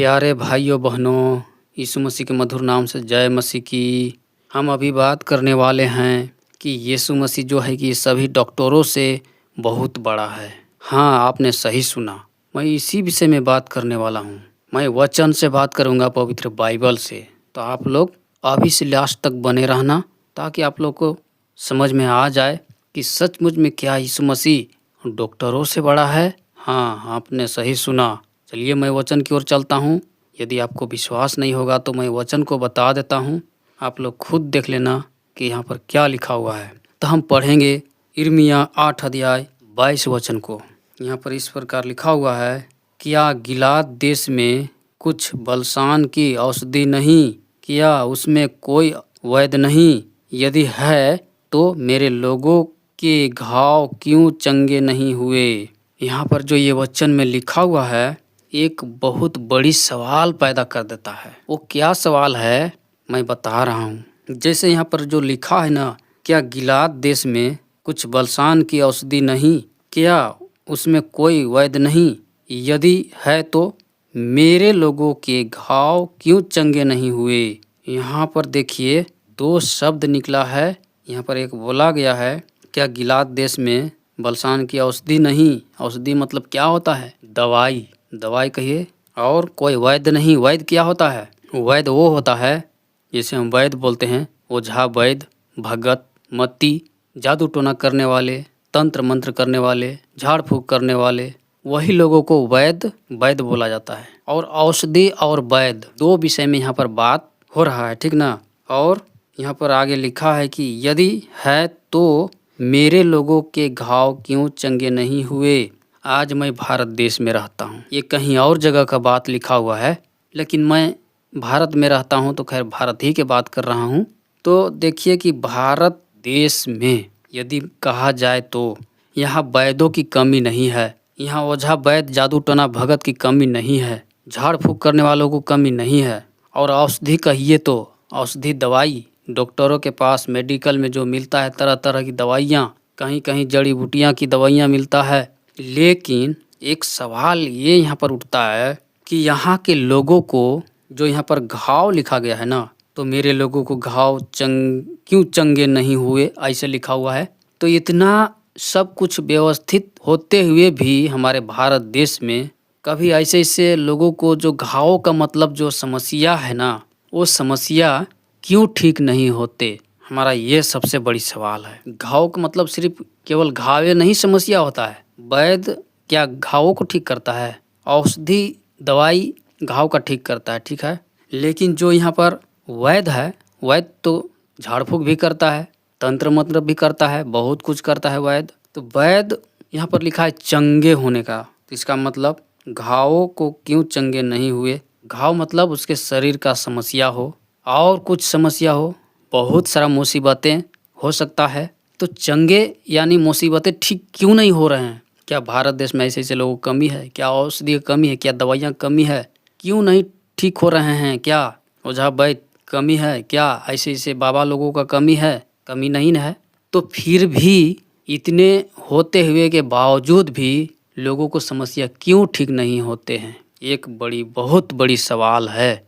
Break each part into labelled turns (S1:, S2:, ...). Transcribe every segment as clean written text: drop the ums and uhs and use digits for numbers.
S1: प्यारे भाइयों बहनों, यीशु मसीह के मधुर नाम से जय मसीह की। हम अभी बात करने वाले हैं कि यीशु मसीह जो है कि सभी डॉक्टरों से बहुत बड़ा है। हाँ, आपने सही सुना। मैं इसी विषय में बात करने वाला हूँ। मैं वचन से बात करूँगा, पवित्र बाइबल से। तो आप लोग अभी से लास्ट तक बने रहना, ताकि आप लोग को समझ में आ जाए कि सचमुच में क्या यीशु मसीह डॉक्टरों से बड़ा है। हाँ, आपने सही सुना। चलिए मैं वचन की ओर चलता हूँ। यदि आपको विश्वास नहीं होगा तो मैं वचन को बता देता हूँ, आप लोग खुद देख लेना कि यहाँ पर क्या लिखा हुआ है। तो हम पढ़ेंगे यिर्मयाह 8 अध्याय 22 वचन को। यहाँ पर इस प्रकार लिखा हुआ है, क्या गिलाद देश में कुछ बलसान की औषधि नहीं? क्या उसमें कोई वैद्य नहीं? यदि है तो मेरे लोगों के घाव क्यों चंगे नहीं हुए? यहाँ पर जो ये वचन में लिखा हुआ है, एक बहुत बड़ी सवाल पैदा कर देता है। वो क्या सवाल है मैं बता रहा हूँ। जैसे यहाँ पर जो लिखा है ना, क्या गिलाद देश में कुछ बलसान की औषधि नहीं? क्या उसमें कोई वैद्य नहीं? यदि है तो मेरे लोगों के घाव क्यों चंगे नहीं हुए? यहाँ पर देखिए 2 शब्द निकला है। यहाँ पर एक बोला गया है, क्या गिलाद देश में बलसान की औषधि नहीं? औषधि मतलब क्या होता है? दवाई। दवाई कहिए। और कोई वैद्य नहीं। वैद्य क्या होता है? वैद्य वो होता है, जैसे हम वैद्य बोलते हैं, ओझा वैद्य, भगत, मत्ती, जादू टोना करने वाले, तंत्र मंत्र करने वाले, झाड़ फूक करने वाले, वही लोगों को वैद्य बोला जाता है। और औषधि और वैद्य 2 विषय में यहाँ पर बात हो रहा है, ठीक ना। और यहाँ पर आगे लिखा है कि यदि है तो मेरे लोगों के घाव क्यों चंगे नहीं हुए? आज मैं भारत देश में रहता हूँ। ये कहीं और जगह का बात लिखा हुआ है, लेकिन मैं भारत में रहता हूँ तो खैर भारत ही के बात कर रहा हूँ। तो देखिए कि भारत देश में यदि कहा जाए तो यहाँ वैद्यों की कमी नहीं है। यहाँ ओझा वैद्य, जादू टोना, भगत की कमी नहीं है। झाड़ फूक करने वालों को कमी नहीं है। और औषधि कहिए तो औषधि दवाई, डॉक्टरों के पास मेडिकल में जो मिलता है तरह तरह की दवाइयाँ, कहीं कहीं जड़ी बूटियाँ की दवाइयाँ मिलता है। लेकिन एक सवाल ये यहाँ पर उठता है कि यहाँ के लोगों को, जो यहाँ पर घाव लिखा गया है ना, तो मेरे लोगों को घाव क्यों चंगे नहीं हुए, ऐसे लिखा हुआ है। तो इतना सब कुछ व्यवस्थित होते हुए भी हमारे भारत देश में कभी ऐसे लोगों को जो घावों का मतलब जो समस्या है ना, वो समस्या क्यों ठीक नहीं होते? हमारा ये सबसे बड़ी सवाल है। घाव का मतलब सिर्फ केवल घावे नहीं समस्या होता है। वैद्य क्या घावों को ठीक करता है? औषधि दवाई घाव का ठीक करता है, ठीक है। लेकिन जो यहाँ पर वैद्य है, वैद्य तो झाड़ फूक भी करता है, तंत्र मंत्र भी करता है, बहुत कुछ करता है वैद्य। तो वैद्य यहाँ पर लिखा है चंगे होने का, तो इसका मतलब घावों को क्यों चंगे नहीं हुए? घाव मतलब उसके शरीर का समस्या हो और कुछ समस्या हो, बहुत सारा मुसीबतें हो सकता है। तो चंगे यानी मुसीबतें ठीक क्यों नहीं हो रहे हैं? क्या भारत देश में ऐसे लोगों की कमी है? क्या औषधि की कमी है? क्या दवाइयाँ कमी है? क्यों नहीं ठीक हो रहे हैं? क्या ओझा वैद्य कमी है? क्या ऐसे बाबा लोगों का कमी है? कमी नहीं है। तो फिर भी इतने होते हुए के बावजूद भी लोगों को समस्या क्यों ठीक नहीं होते हैं? एक बहुत बड़ी सवाल है।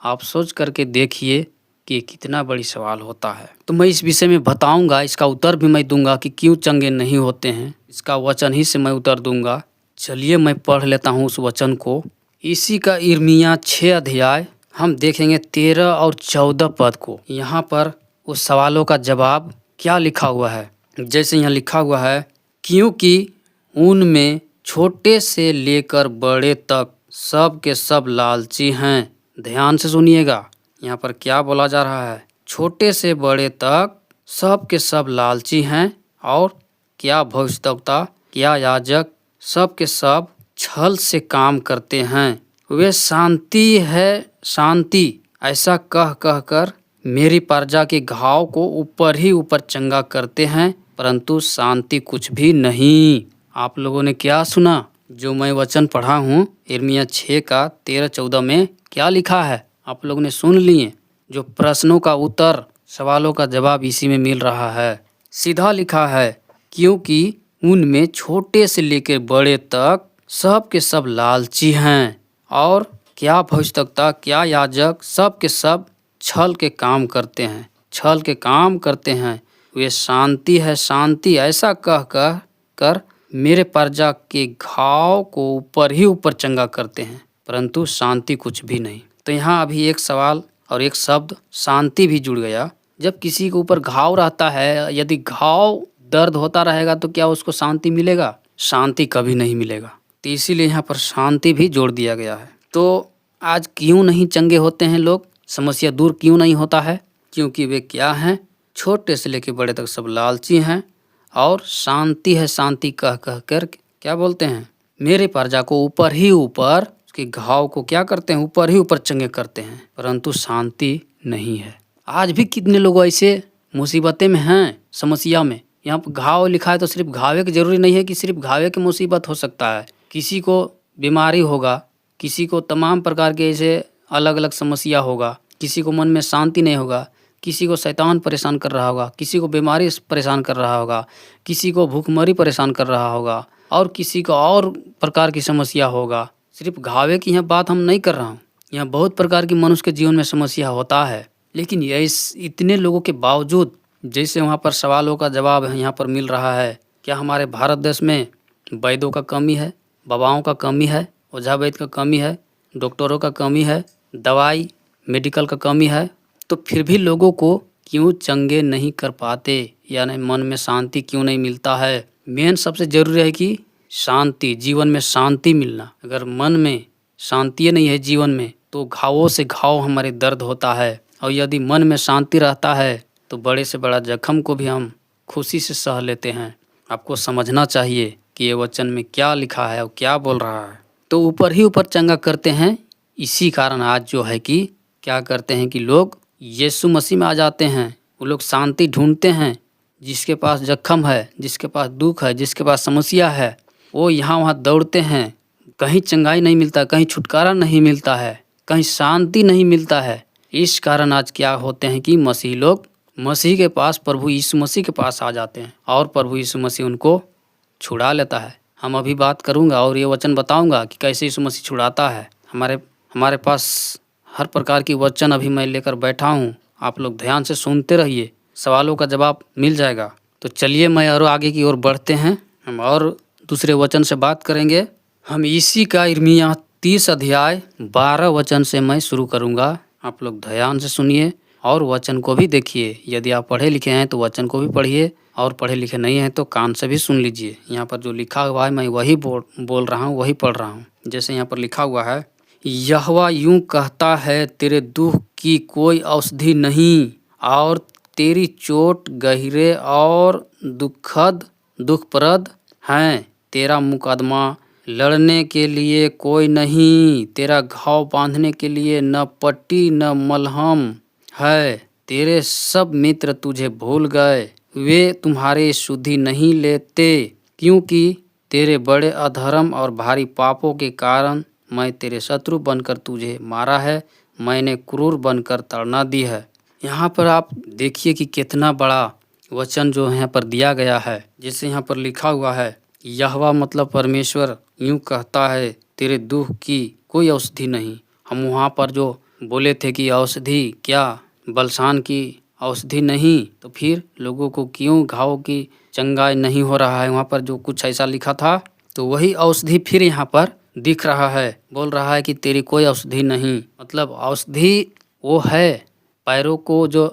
S1: आप सोच करके देखिए कि कितना बड़ी सवाल होता है। तो मैं इस विषय में बताऊंगा, इसका उत्तर भी मैं दूंगा कि क्यों चंगे नहीं होते हैं। इसका वचन ही से मैं उत्तर दूंगा। चलिए मैं पढ़ लेता हूँ उस वचन को। इसी का यिर्मयाह 6 अध्याय हम देखेंगे 13 और 14 पद को। यहाँ पर उस सवालों का जवाब क्या लिखा हुआ है। जैसे यहाँ लिखा हुआ है, क्योंकि उनमें छोटे से लेकर बड़े तक सब के सब लालची हैं। ध्यान से सुनिएगा, यहाँ पर क्या बोला जा रहा है। छोटे से बड़े तक सब के सब लालची हैं। और क्या भविष्यद्वक्ता, क्या याजक, सब के सब छल से काम करते हैं। वे शांति ऐसा कह कर मेरी प्रजा के घाव को ऊपर ही ऊपर चंगा करते हैं, परंतु शांति कुछ भी नहीं। आप लोगों ने क्या सुना? जो मैं वचन पढ़ा हूँ यिर्मयाह 6 का 13-14 में क्या लिखा है, आप लोगों ने सुन लिए। जो प्रश्नों का उत्तर, सवालों का जवाब इसी में मिल रहा है। सीधा लिखा है, क्योंकि उनमें छोटे से लेकर बड़े तक सब के सब लालची हैं। और क्या भविष्यवक्ता, क्या याजक, सब के सब छल के काम करते हैं, छल के काम करते हैं। वे शांति है, शांति ऐसा कह कर मेरे प्रजा के घाव को ऊपर ही ऊपर चंगा करते हैं, परंतु शांति कुछ भी नहीं। तो यहाँ अभी एक सवाल और एक शब्द शांति भी जुड़ गया। जब किसी के ऊपर घाव रहता है, यदि घाव दर्द होता रहेगा तो क्या उसको शांति मिलेगा? शांति कभी नहीं मिलेगा। तो इसीलिए यहाँ पर शांति भी जोड़ दिया गया है। तो आज क्यों नहीं चंगे होते हैं लोग, समस्या दूर क्यों नहीं होता है? क्योंकि वे क्या हैं, छोटे से लेकर बड़े तक सब लालची हैं और शांति है, शांति कह कर क्या बोलते हैं, मेरे प्रजा को ऊपर ही ऊपर, उसके घाव को क्या करते हैं, ऊपर ही ऊपर चंगे करते हैं, परंतु शांति नहीं है। आज भी कितने लोग ऐसे मुसीबतें में हैं, समस्या में। यहाँ पर घाव लिखा है तो सिर्फ घावे की जरूरी नहीं है कि सिर्फ घावे की मुसीबत हो सकता है, किसी को बीमारी होगा, किसी को तमाम प्रकार के ऐसे अलग अलग समस्या होगा, किसी को मन में शांति नहीं होगा, किसी को शैतान परेशान कर रहा होगा, किसी को बीमारी परेशान कर रहा होगा, किसी को भूखमरी परेशान कर रहा होगा और किसी को और प्रकार की समस्या होगा। सिर्फ घावे की यहाँ बात हम नहीं कर रहा हूँ, यहाँ बहुत प्रकार की मनुष्य के जीवन में समस्या होता है। लेकिन ये इतने लोगों के बावजूद, जैसे वहाँ पर सवालों का जवाब यहाँ पर मिल रहा है, क्या हमारे भारत देश में वैद्यों का कमी है, बाबाओं का कमी है, ओझा वैद्य का कमी है, डॉक्टरों का कमी है, दवाई मेडिकल का कमी है, तो फिर भी लोगों को क्यों चंगे नहीं कर पाते, यानी मन में शांति क्यों नहीं मिलता है? मेन सबसे जरूरी है कि शांति, जीवन में शांति मिलना। अगर मन में शांति नहीं है जीवन में, तो घावों से घाव हमारे दर्द होता है, और यदि मन में शांति रहता है तो बड़े से बड़ा जख्म को भी हम खुशी से सह लेते हैं। आपको समझना चाहिए कि ये वचन में क्या लिखा है और क्या बोल रहा है। तो ऊपर ही ऊपर चंगा करते हैं। इसी कारण आज जो है कि क्या करते हैं कि लोग यीशु मसीह में आ जाते हैं, वो लोग शांति ढूंढते हैं। जिसके पास जख्म है, जिसके पास दुख है, जिसके पास समस्या है, वो यहाँ वहाँ दौड़ते हैं, कहीं चंगाई नहीं मिलता, कहीं छुटकारा नहीं मिलता है, कहीं शांति नहीं मिलता है। इस कारण आज क्या होते हैं कि मसीही लोग मसीह के पास, प्रभु यीशु मसीह के पास आ जाते हैं और प्रभु यीशु मसीह उनको छुड़ा लेता है। हम अभी बात करूंगा और ये वचन बताऊंगा कि कैसे यीशु मसीह छुड़ाता है। हमारे पास हर प्रकार की वचन अभी मैं लेकर बैठा हूँ, आप लोग ध्यान से सुनते रहिए, सवालों का जवाब मिल जाएगा। तो चलिए मैं और आगे की ओर बढ़ते हैं, हम और दूसरे वचन से बात करेंगे। हम इसी का यिर्मयाह 30 अध्याय 12 वचन से मैं शुरू करूँगा। आप लोग ध्यान से सुनिए और वचन को भी देखिए। यदि आप पढ़े लिखे हैं तो वचन को भी पढ़िए, और पढ़े लिखे नहीं हैं तो कान से भी सुन लीजिए। यहाँ पर जो लिखा हुआ है मैं वही बोल रहा हूँ, वही पढ़ रहा हूँ। जैसे यहाँ पर लिखा हुआ है, यहोवा यूं कहता है, तेरे दुख की कोई औषधि नहीं, और तेरी चोट गहरे और दुखप्रद हैं। तेरा मुकदमा लड़ने के लिए कोई नहीं, तेरा घाव बांधने के लिए न पट्टी न मलहम है। तेरे सब मित्र तुझे भूल गए, वे तुम्हारी शुद्धि नहीं लेते, क्योंकि तेरे बड़े अधर्म और भारी पापों के कारण मैं तेरे शत्रु बनकर तुझे मारा है, मैंने क्रूर बनकर ताड़ना दी है। यहाँ पर आप देखिए कि कितना बड़ा वचन जो यहाँ पर दिया गया है। जैसे यहाँ पर लिखा हुआ है, यहोवा मतलब परमेश्वर यूं कहता है, तेरे दुख की कोई औषधि नहीं। हम वहाँ पर जो बोले थे कि औषधि क्या, बलसान की औषधि नहीं, तो फिर लोगों को क्यों घाव की चंगाई नहीं हो रहा है? वहाँ पर जो कुछ ऐसा लिखा था, तो वही औषधि फिर यहाँ पर दिख रहा है। बोल रहा है कि तेरी कोई औषधि नहीं, मतलब औषधि वो है। पैरों को जो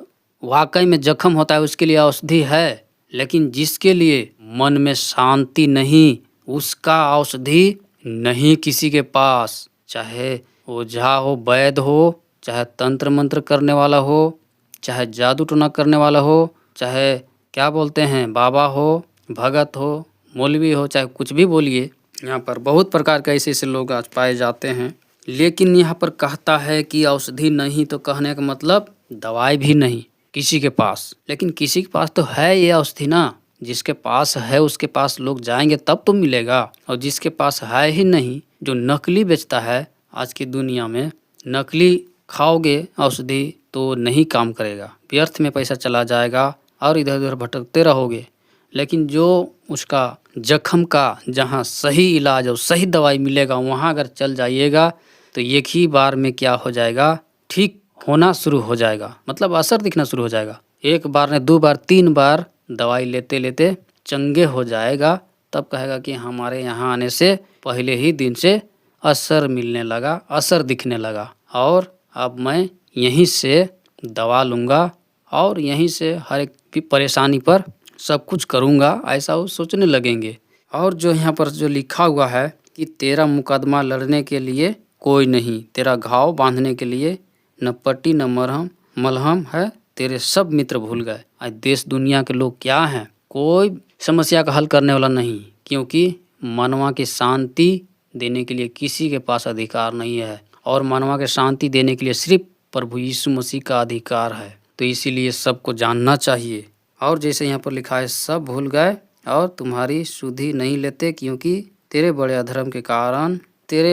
S1: वाकई में जख्म होता है उसके लिए औषधि है, लेकिन जिसके लिए मन में शांति नहीं, उसका औषधि नहीं किसी के पास। चाहे ओझा हो, वैद्य हो, चाहे तंत्र मंत्र करने वाला हो, चाहे जादू टोना करने वाला हो, चाहे क्या बोलते हैं बाबा हो, भगत हो, मौलवी हो, चाहे कुछ भी बोलिए, यहाँ पर बहुत प्रकार के ऐसे लोग आज पाए जाते हैं। लेकिन यहाँ पर कहता है कि औषधि नहीं, तो कहने का मतलब दवाई भी नहीं किसी के पास। लेकिन किसी के पास तो है ये औषधि ना, जिसके पास है उसके पास लोग जाएंगे तब तो मिलेगा। और जिसके पास है ही नहीं, जो नकली बेचता है आज की दुनिया में, नकली खाओगे औषधि तो नहीं काम करेगा, व्यर्थ में पैसा चला जाएगा और इधर उधर भटकते रहोगे। लेकिन जो उसका जख्म का जहाँ सही इलाज और सही दवाई मिलेगा, वहाँ अगर चल जाइएगा तो एक ही बार में क्या हो जाएगा, ठीक होना शुरू हो जाएगा, मतलब असर दिखना शुरू हो जाएगा। एक बार ने 2 बार 3 बार दवाई लेते लेते चंगे हो जाएगा, तब कहेगा कि हमारे यहाँ आने से पहले ही दिन से असर मिलने लगा, असर दिखने लगा, और अब मैं यहीं से दवा लूँगा और यहीं से हर एक परेशानी पर सब कुछ करूँगा, ऐसा वो सोचने लगेंगे। और जो यहाँ पर जो लिखा हुआ है कि तेरा मुकदमा लड़ने के लिए कोई नहीं, तेरा घाव बांधने के लिए न पट्टी न मलहम है, तेरे सब मित्र भूल गए। आज देश दुनिया के लोग क्या हैं, कोई समस्या का हल करने वाला नहीं, क्योंकि मानवा की शांति देने के लिए किसी के पास अधिकार नहीं है, और मानवा के शांति देने के लिए सिर्फ प्रभु यीशु मसीह का अधिकार है। तो इसीलिए सबको जानना चाहिए। और जैसे यहाँ पर लिखा है, सब भूल गए और तुम्हारी सुधि नहीं लेते, क्योंकि तेरे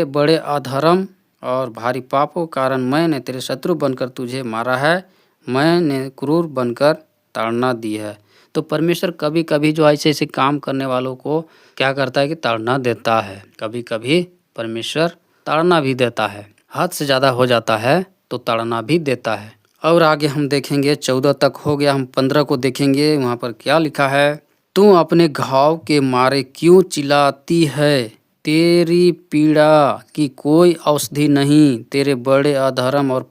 S1: बड़े अधर्म और भारी पापों के कारण मैंने तेरे शत्रु बनकर तुझे मारा है, मैंने क्रूर बनकर ताड़ना दी है। तो परमेश्वर कभी कभी जो ऐसे ऐसे काम करने वालों को क्या करता है कि ताड़ना देता है। कभी कभी परमेश्वर ताड़ना भी देता है, हद से ज़्यादा हो जाता है तो ताड़ना भी देता है। और आगे हम देखेंगे, 14 तक हो गया, हम 15 को देखेंगे। वहाँ पर क्या लिखा है, तू अपने घाव के मारे क्यों चिल्लाती है, तेरी पीड़ा की कोई औषधि नहीं, तेरे बड़े अधर्म और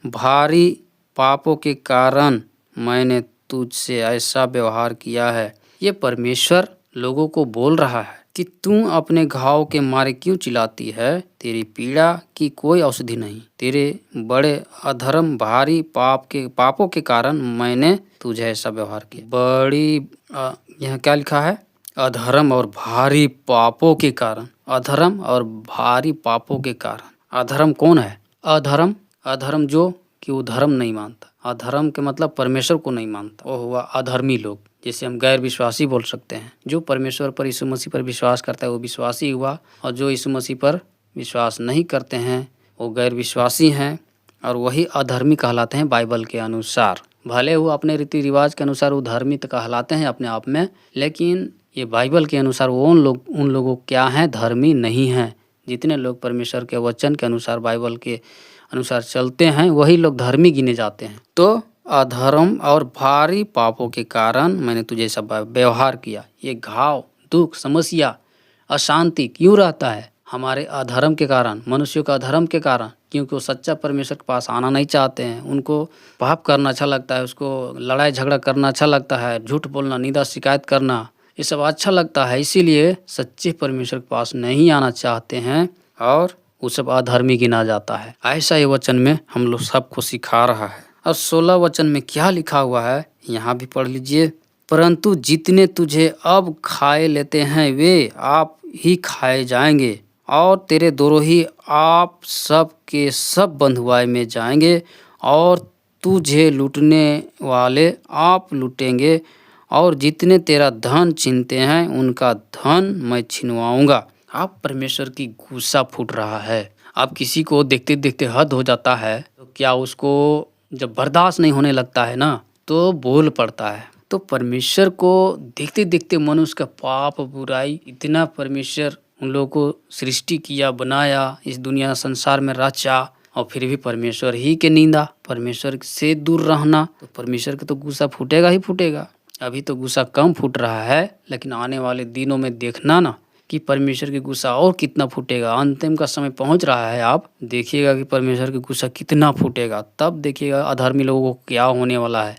S1: भारी पापों के कारण मैंने तुझसे ऐसा व्यवहार किया है। ये परमेश्वर लोगों को बोल रहा है कि तू अपने घाव के मारे क्यों चिल्लाती है, तेरी पीड़ा की कोई औषधि नहीं, तेरे बड़े अधर्म भारी पापों के कारण मैंने तुझे ऐसा व्यवहार किया। यहाँ क्या लिखा है, अधर्म और भारी पापों के कारण। अधर्म और भारी पापों के कारण। अधर्म कौन है, अधर्म जो कि वो धर्म नहीं मानता। अधर्म के मतलब परमेश्वर को नहीं मानता, वो हुआ अधर्मी लोग, जिसे हम गैर विश्वासी बोल सकते हैं। जो परमेश्वर पर यीशु मसीह पर विश्वास करता है वो विश्वासी हुआ, और जो यीशु मसीह पर विश्वास नहीं करते हैं वो गैर विश्वासी हैं, और वही अधर्मी कहलाते हैं बाइबल के अनुसार। भले वो अपने रीति रिवाज के अनुसार वो धर्मी तो कहलाते हैं अपने आप में, लेकिन ये बाइबल के अनुसार वो उन लोगों क्या हैं, धर्मी नहीं हैं। जितने लोग परमेश्वर के वचन के अनुसार बाइबल के अनुसार चलते हैं वही लोग धर्मी गिने जाते हैं। तो अधर्म और भारी पापों के कारण मैंने तुझे सब व्यवहार किया। ये घाव, दुख, समस्या, अशांति क्यों रहता है, हमारे अधर्म के कारण, मनुष्यों का अधर्म के कारण, क्योंकि वो सच्चा परमेश्वर के पास आना नहीं चाहते हैं। उनको पाप करना अच्छा लगता है, उसको लड़ाई झगड़ा करना अच्छा लगता है, झूठ बोलना, निंदा शिकायत करना, ये सब अच्छा लगता है। इसीलिए सच्चे परमेश्वर के पास नहीं आना चाहते हैं और वो सब अधर्मी गिना जाता है। ऐसा ये वचन में हम लोग सबको सिखा रहा है। और 16 वचन में क्या लिखा हुआ है यहाँ भी पढ़ लीजिए। परंतु जितने तुझे अब खाए लेते हैं वे आप ही खाए जाएंगे, और तेरे द्रोही आप सब के सब बंधुआई में जाएंगे, और तुझे लूटने वाले आप लूटेंगे, और जितने तेरा धन छीनते हैं उनका धन मैं छिनवाऊंगा। आप परमेश्वर की गुस्सा फूट रहा है। आप किसी को देखते देखते हद हो जाता है तो क्या उसको जब बर्दाश्त नहीं होने लगता है ना तो बोल पड़ता है। तो परमेश्वर को देखते देखते मनुष्य का पाप बुराई, इतना परमेश्वर उन लोगों को सृष्टि किया, बनाया, इस दुनिया संसार में रचा, और फिर भी परमेश्वर ही के निंदा, परमेश्वर से दूर रहना, तो परमेश्वर का तो गुस्सा फूटेगा ही फूटेगा। अभी तो गुस्सा कम फूट रहा है, लेकिन आने वाले दिनों में देखना ना कि परमेश्वर की गुस्सा और कितना फूटेगा। अंतिम का समय पहुंच रहा है, आप देखिएगा कि परमेश्वर की गुस्सा कितना फूटेगा। तब देखिएगा अधर्मी लोगों को क्या होने वाला है।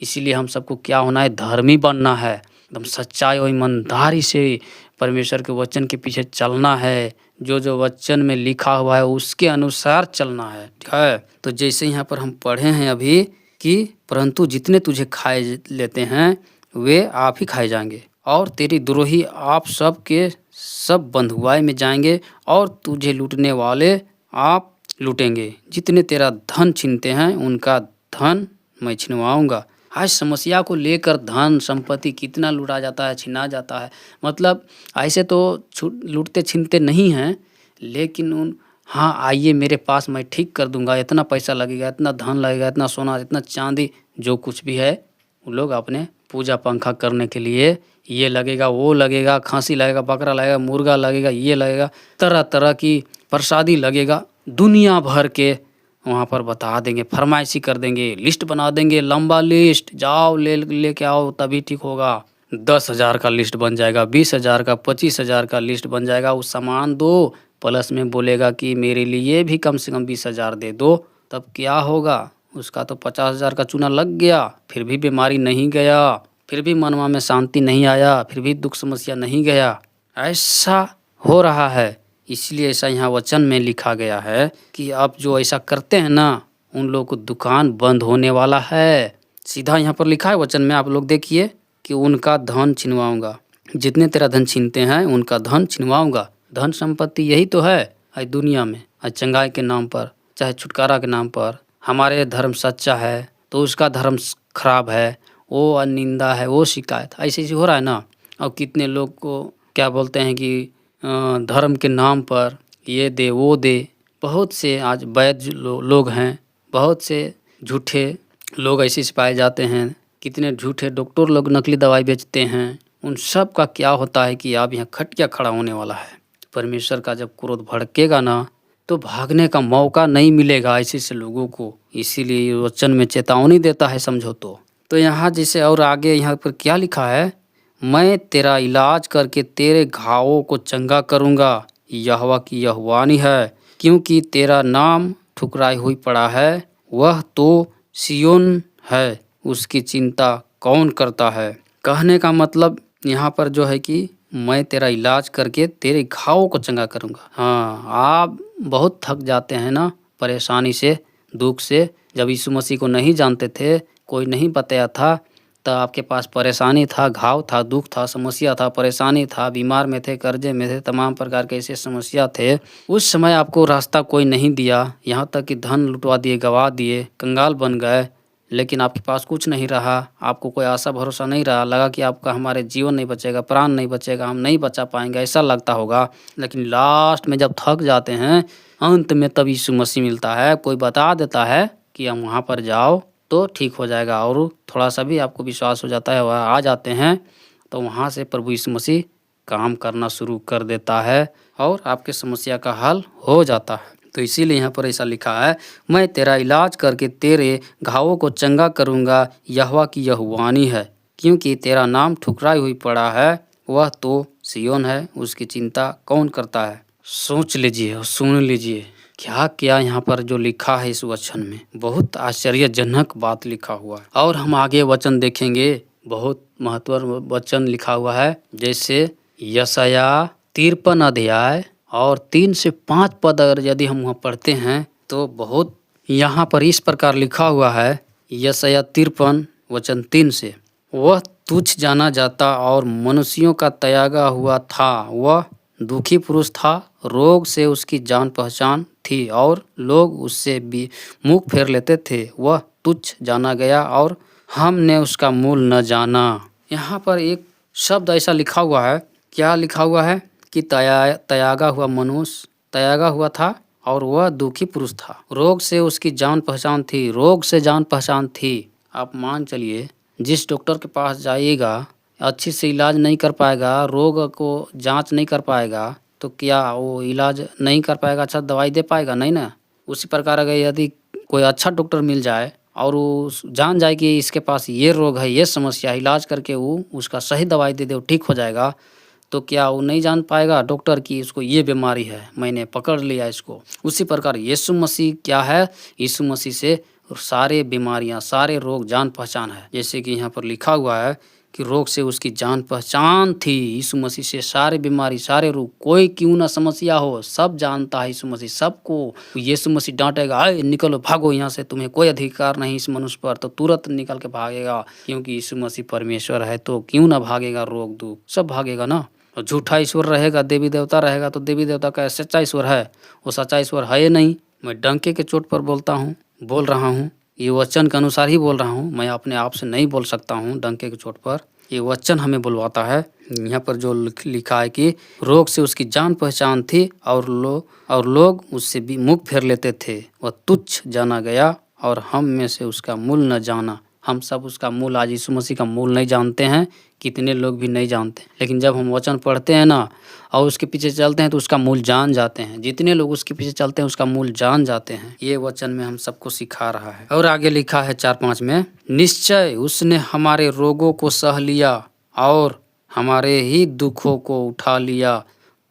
S1: इसीलिए हम सबको क्या होना है, धर्मी बनना है, एकदम सच्चाई और ईमानदारी से परमेश्वर के वचन के पीछे चलना है। जो जो वचन में लिखा हुआ है उसके अनुसार चलना है, ठीक है। तो जैसे यहाँ पर हम पढ़े हैं अभी कि परंतु जितने तुझे खाए लेते हैं वे आप ही खाए जाएंगे, और तेरी द्रोही आप सब के सब बंधुआई में जाएंगे, और तुझे लूटने वाले आप लूटेंगे, जितने तेरा धन छीनते हैं उनका धन मैं छिनवाऊंगा। आज समस्या को लेकर धन संपत्ति कितना लूटा जाता है, छीना जाता है। मतलब ऐसे तो लूटते छीनते नहीं हैं, लेकिन हाँ आइए मेरे पास, मैं ठीक कर दूंगा, इतना पैसा लगेगा, इतना धन लगेगा, इतना सोना, इतना चांदी, जो कुछ भी है वो लोग अपने पूजा पंखा करने के लिए ये लगेगा, वो लगेगा, खांसी लगेगा, बकरा लगेगा, मुर्गा लगेगा, ये लगेगा, तरह तरह की प्रसादी लगेगा, दुनिया भर के वहाँ पर बता देंगे, फरमाइशी कर देंगे, लिस्ट बना देंगे, लंबा लिस्ट, जाओ लेके आओ तभी ठीक होगा। 10,000 का लिस्ट बन जाएगा, 20,000 का, 25,000 का लिस्ट बन जाएगा। वो सामान दो, प्लस में बोलेगा कि मेरे लिए भी कम से कम 20,000 दे दो। तब क्या होगा, उसका तो 50,000 का चूना लग गया, फिर भी बीमारी नहीं गया, फिर भी मनवा में शांति नहीं आया, फिर भी दुख समस्या नहीं गया। ऐसा हो रहा है, इसलिए ऐसा यहाँ वचन में लिखा गया है कि आप जो ऐसा करते हैं ना, उन लोगों को दुकान बंद होने वाला है। सीधा यहाँ पर लिखा है वचन में, आप लोग देखिए कि उनका धन छिनवाऊंगा, जितने तेरा धन छीनते हैं उनका धन छिनवाऊंगा। धन संपत्ति यही तो है आज दुनिया में, आज चंगाई के नाम पर, चाहे छुटकारा के नाम पर। हमारे धर्म सच्चा है तो उसका धर्म खराब है, वो निंदा है, वो शिकायत, ऐसे हो रहा है ना। और कितने लोग को क्या बोलते हैं कि धर्म के नाम पर ये दे वो दे। बहुत से आज वैद्य लोग हैं, बहुत से झूठे लोग ऐसे पाए जाते हैं, कितने झूठे डॉक्टर लोग नकली दवाई बेचते हैं। उन सब का क्या होता है कि अब यहाँ खटिया खड़ा होने वाला है। परमेश्वर का जब क्रोध भड़केगा ना, तो भागने का मौका नहीं मिलेगा ऐसे लोगों को। इसीलिए वचन में चेतावनी देता है, समझो तो यहाँ जैसे और आगे यहाँ पर क्या लिखा है, मैं तेरा इलाज करके तेरे घावों को चंगा करूँगा, यहोवा की यह वाणी है। क्योंकि तेरा नाम ठुकराई हुई पड़ा है, वह तो सिय्योन है, उसकी चिंता कौन करता है। कहने का मतलब यहाँ पर जो है कि मैं तेरा इलाज करके तेरे घावों को चंगा करूँगा। हाँ, आप बहुत थक जाते हैं ना परेशानी से, दुख से। जब यीशु मसीह को नहीं जानते थे, कोई नहीं बताया था, तो आपके पास परेशानी था, घाव था, दुख था, समस्या था, परेशानी था, बीमार में थे, कर्जे में थे, तमाम प्रकार के ऐसे समस्या थे। उस समय आपको रास्ता कोई नहीं दिया, यहाँ तक कि धन लुटवा दिए, गवा दिए, कंगाल बन गए, लेकिन आपके पास कुछ नहीं रहा, आपको कोई आशा भरोसा नहीं रहा, लगा कि आपका हमारे जीवन नहीं बचेगा, प्राण नहीं बचेगा, हम नहीं बचा पाएंगे, ऐसा लगता होगा। लेकिन लास्ट में जब थक जाते हैं, अंत में तब यीशु मसीह मिलता है, कोई बता देता है कि हम वहाँ पर जाओ तो ठीक हो जाएगा। और थोड़ा सा भी आपको विश्वास हो जाता है, वह आ जाते हैं, तो वहाँ से प्रभु यीशु मसीह काम करना शुरू कर देता है और आपके समस्या का हल हो जाता है। तो इसीलिए यहाँ पर ऐसा लिखा है, मैं तेरा इलाज करके तेरे घावों को चंगा करूँगा, यहोवा की यह वाणी है। क्योंकि तेरा नाम ठुकराई हुई पड़ा है, वह तो सिय्योन है, उसकी चिंता कौन करता है। सोच लीजिए और सुन लीजिए क्या क्या यहाँ पर जो लिखा है इस वचन में, बहुत आश्चर्यजनक बात लिखा हुआ है। और हम आगे वचन देखेंगे, बहुत महत्वपूर्ण वचन लिखा हुआ है। जैसे यशायाह 53 अध्याय और 3 से 5 पद अगर यदि हम वहाँ पढ़ते हैं तो बहुत यहाँ पर इस प्रकार लिखा हुआ है। यशायाह 53 वचन 3 से, वह तुच्छ जाना जाता और मनुष्यों का त्यागा हुआ था, वह दुखी पुरुष था, रोग से उसकी जान पहचान थी और लोग उससे भी मुख फेर लेते थे। वह तुच्छ जाना गया और हमने उसका मूल न जाना। यहाँ पर एक शब्द ऐसा लिखा हुआ है, क्या लिखा हुआ है कि त्यागा हुआ मनुष्य, त्यागा हुआ था और वह दुखी पुरुष था, रोग से उसकी जान पहचान थी, रोग से जान पहचान थी। आप मान चलिए, जिस डॉक्टर के पास जाइएगा अच्छी से इलाज नहीं कर पाएगा, रोग को जांच नहीं कर पाएगा, तो क्या वो इलाज नहीं कर पाएगा, अच्छा दवाई दे पाएगा? नहीं ना। उसी प्रकार अगर यदि कोई अच्छा डॉक्टर मिल जाए और वो जान जाए कि इसके पास ये रोग है, ये समस्या है, इलाज करके वो उसका सही दवाई दे दे, वो ठीक हो जाएगा, तो क्या वो नहीं जान पाएगा डॉक्टर की इसको ये बीमारी है, मैंने पकड़ लिया इसको। उसी प्रकार यीशु मसीह क्या है, यीशु मसीह से सारे बीमारियां, सारे रोग जान पहचान है। जैसे कि यहाँ पर लिखा हुआ है कि रोग से उसकी जान पहचान थी। यीशु मसीह से सारे बीमारी, सारे रोग, कोई क्यों ना समस्या हो, सब जानता है यीशु मसीह सबको। यीशु मसीह डांटेगा, आए निकलो, भागो यहाँ से, तुम्हें कोई अधिकार नहीं इस मनुष्य पर, तो तुरंत निकल के भागेगा, क्योंकि यीशु मसीह परमेश्वर है। तो क्यों ना भागेगा, रोग दुख सब भागेगा ना। और झूठा ईश्वर रहेगा, देवी देवता रहेगा, तो देवी देवता का सच्चा ईश्वर है, वो सच्चा ईश्वर है ही नहीं। मैं डंके के चोट पर बोल रहा हूँ, ये वचन के अनुसार ही बोल रहा हूँ, मैं अपने आप से नहीं बोल सकता हूँ डंके के चोट पर। ये वचन हमें बुलवाता है। यहाँ पर जो लिखा है कि रोग से उसकी जान पहचान थी और लोग उससे भी मुख फेर लेते थे, वह तुच्छ जाना गया और हम में से उसका मूल न जाना। हम सब उसका मूल आज यीशु मसीह का मूल नहीं जानते हैं, कितने लोग भी नहीं जानते। लेकिन जब हम वचन पढ़ते हैं ना और उसके पीछे चलते हैं तो उसका मूल जान जाते हैं। जितने लोग उसके पीछे चलते हैं उसका मूल जान जाते हैं। ये वचन में हम सबको सिखा रहा है। और आगे लिखा है 4-5 में, निश्चय उसने हमारे रोगों को सह लिया और हमारे ही दुखों को उठा लिया,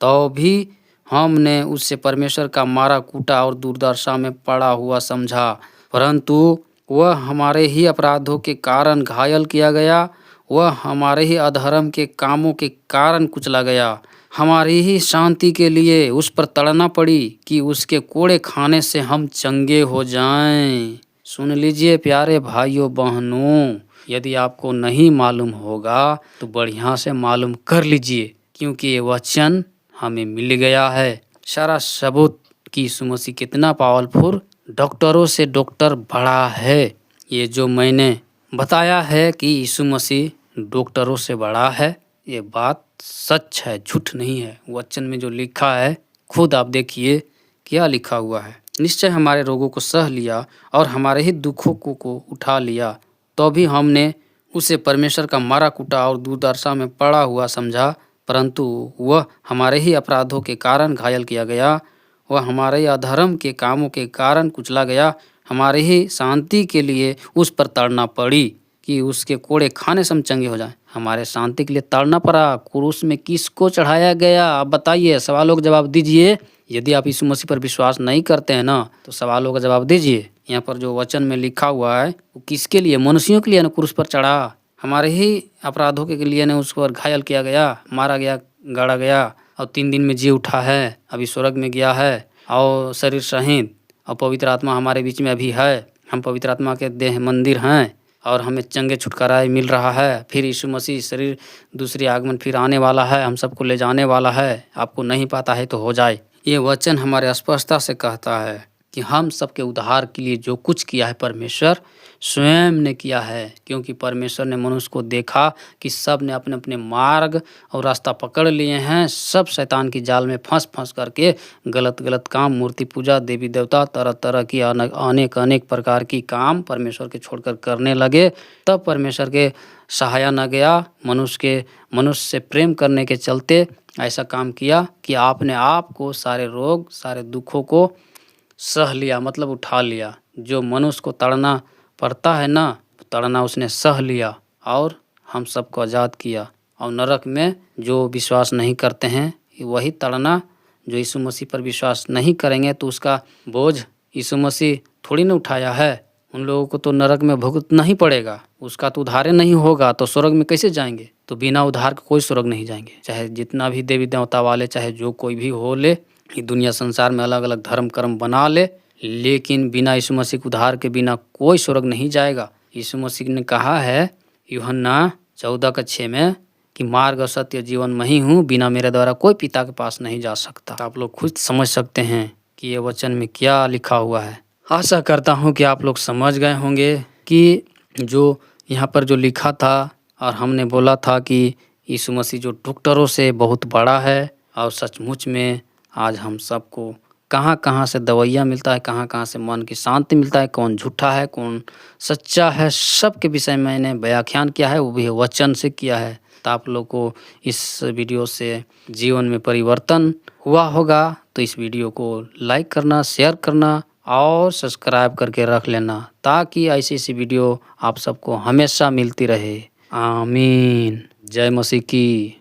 S1: तो भी हमने उससे परमेश्वर का मारा कूटा और दुर्दशा में पड़ा हुआ समझा। परंतु वह हमारे ही अपराधों के कारण घायल किया गया, वह हमारे ही अधर्म के कामों के कारण कुचला गया। हमारी ही शांति के लिए उस पर तड़ना पड़ी कि उसके कोड़े खाने से हम चंगे हो जाएं। सुन लीजिए प्यारे भाइयों बहनों, यदि आपको नहीं मालूम होगा तो बढ़िया से मालूम कर लीजिए, क्योंकि ये वचन हमें मिल गया है। सारा सबूत कि यीशु मसीह कितना पावरफुल, डॉक्टरों से डॉक्टर बड़ा है। ये जो मैंने बताया है कि यीशु मसीह डॉक्टरों से बड़ा है, ये बात सच है, झूठ नहीं है। वचन में जो लिखा है खुद आप देखिए क्या लिखा हुआ है। निश्चय हमारे रोगों को सह लिया और हमारे ही दुखों को उठा लिया, तो भी हमने उसे परमेश्वर का मारा कूटा और दुर्दशा में पड़ा हुआ समझा। परंतु वह हमारे ही अपराधों के कारण घायल किया गया, वह हमारे अधर्म के कामों के कारण कुचला गया। हमारे ही शांति के लिए उस पर तड़ना पड़ी कि उसके कोड़े खाने से हम चंगे हो जाएं। हमारे शांति के लिए तड़ना पड़ा। क्रूस में किसको चढ़ाया गया, आप बताइए, सवालों का जवाब दीजिए। यदि आप यीशु मसीह पर विश्वास नहीं करते हैं ना तो सवालों का जवाब दीजिए। यहाँ पर जो वचन में लिखा हुआ है वो किसके लिए, मनुष्यों के लिए ना क्रूस पर चढ़ा। हमारे ही अपराधों के लिए ने उस पर घायल किया गया, मारा गया, गाड़ा गया और 3 दिन में जी उठा है, अभी स्वर्ग में गया है और शरीर सहित, और पवित्र आत्मा हमारे बीच में अभी है। हम पवित्र आत्मा के देह मंदिर हैं और हमें चंगे छुटकारा मिल रहा है। फिर यीशु मसीह शरीर दूसरी आगमन फिर आने वाला है, हम सबको ले जाने वाला है। आपको नहीं पता है तो हो जाए। ये वचन हमारे स्पष्टता से कहता है कि हम सबके उद्धार के लिए जो कुछ किया है परमेश्वर स्वयं ने किया है, क्योंकि परमेश्वर ने मनुष्य को देखा कि सब ने अपने अपने मार्ग और रास्ता पकड़ लिए हैं। सब शैतान की जाल में फंस करके गलत गलत काम, मूर्ति पूजा, देवी देवता, तरह तरह की अनेक प्रकार की काम परमेश्वर के छोड़कर करने लगे। तब परमेश्वर के सहाया न गया, मनुष्य से प्रेम करने के चलते ऐसा काम किया कि आपने आप को सारे रोग, सारे दुखों को सह लिया, मतलब उठा लिया। जो मनुष्य को तड़ना पड़ता है ना, तड़ना उसने सह लिया और हम सबको आज़ाद किया। और नरक में जो विश्वास नहीं करते हैं वही तड़ना, जो यीशु मसीह पर विश्वास नहीं करेंगे तो उसका बोझ यीशु मसीह थोड़ी ना उठाया है। उन लोगों को तो नरक में भुगतना ही पड़ेगा, उसका तो उद्धार नहीं होगा तो स्वर्ग में कैसे जाएंगे। तो बिना उद्धार के कोई स्वर्ग नहीं जाएंगे, चाहे जितना भी देवी देवता वाले, चाहे जो कोई भी हो ले, ये दुनिया संसार में अलग अलग धर्म कर्म बना ले, लेकिन बिना यीशु मसीह के उद्धार के बिना कोई स्वर्ग नहीं जाएगा। यीशु मसीह ने कहा है यूहन्ना 14:6 में कि मार्ग और सत्य जीवन मैं ही हूँ, बिना मेरे द्वारा कोई पिता के पास नहीं जा सकता। आप लोग खुद समझ सकते हैं कि ये वचन में क्या लिखा हुआ है। आशा करता हूँ कि आप लोग समझ गए होंगे कि जो यहाँ पर जो लिखा था और हमने बोला था कि यीशु मसीह जो डॉक्टरों से बहुत बड़ा है, और सचमुच में आज हम सबको कहाँ कहाँ से दवाइयाँ मिलता है, कहाँ कहाँ से मन की शांति मिलता है, कौन झूठा है कौन सच्चा है, सब के विषय में मैंने व्याख्यान किया है, वो भी वचन से किया है। तो आप लोग को इस वीडियो से जीवन में परिवर्तन हुआ होगा तो इस वीडियो को लाइक करना, शेयर करना और सब्सक्राइब करके रख लेना, ताकि ऐसी ऐसी वीडियो आप सबको हमेशा मिलती रहे। आमीन। जय मसीह की।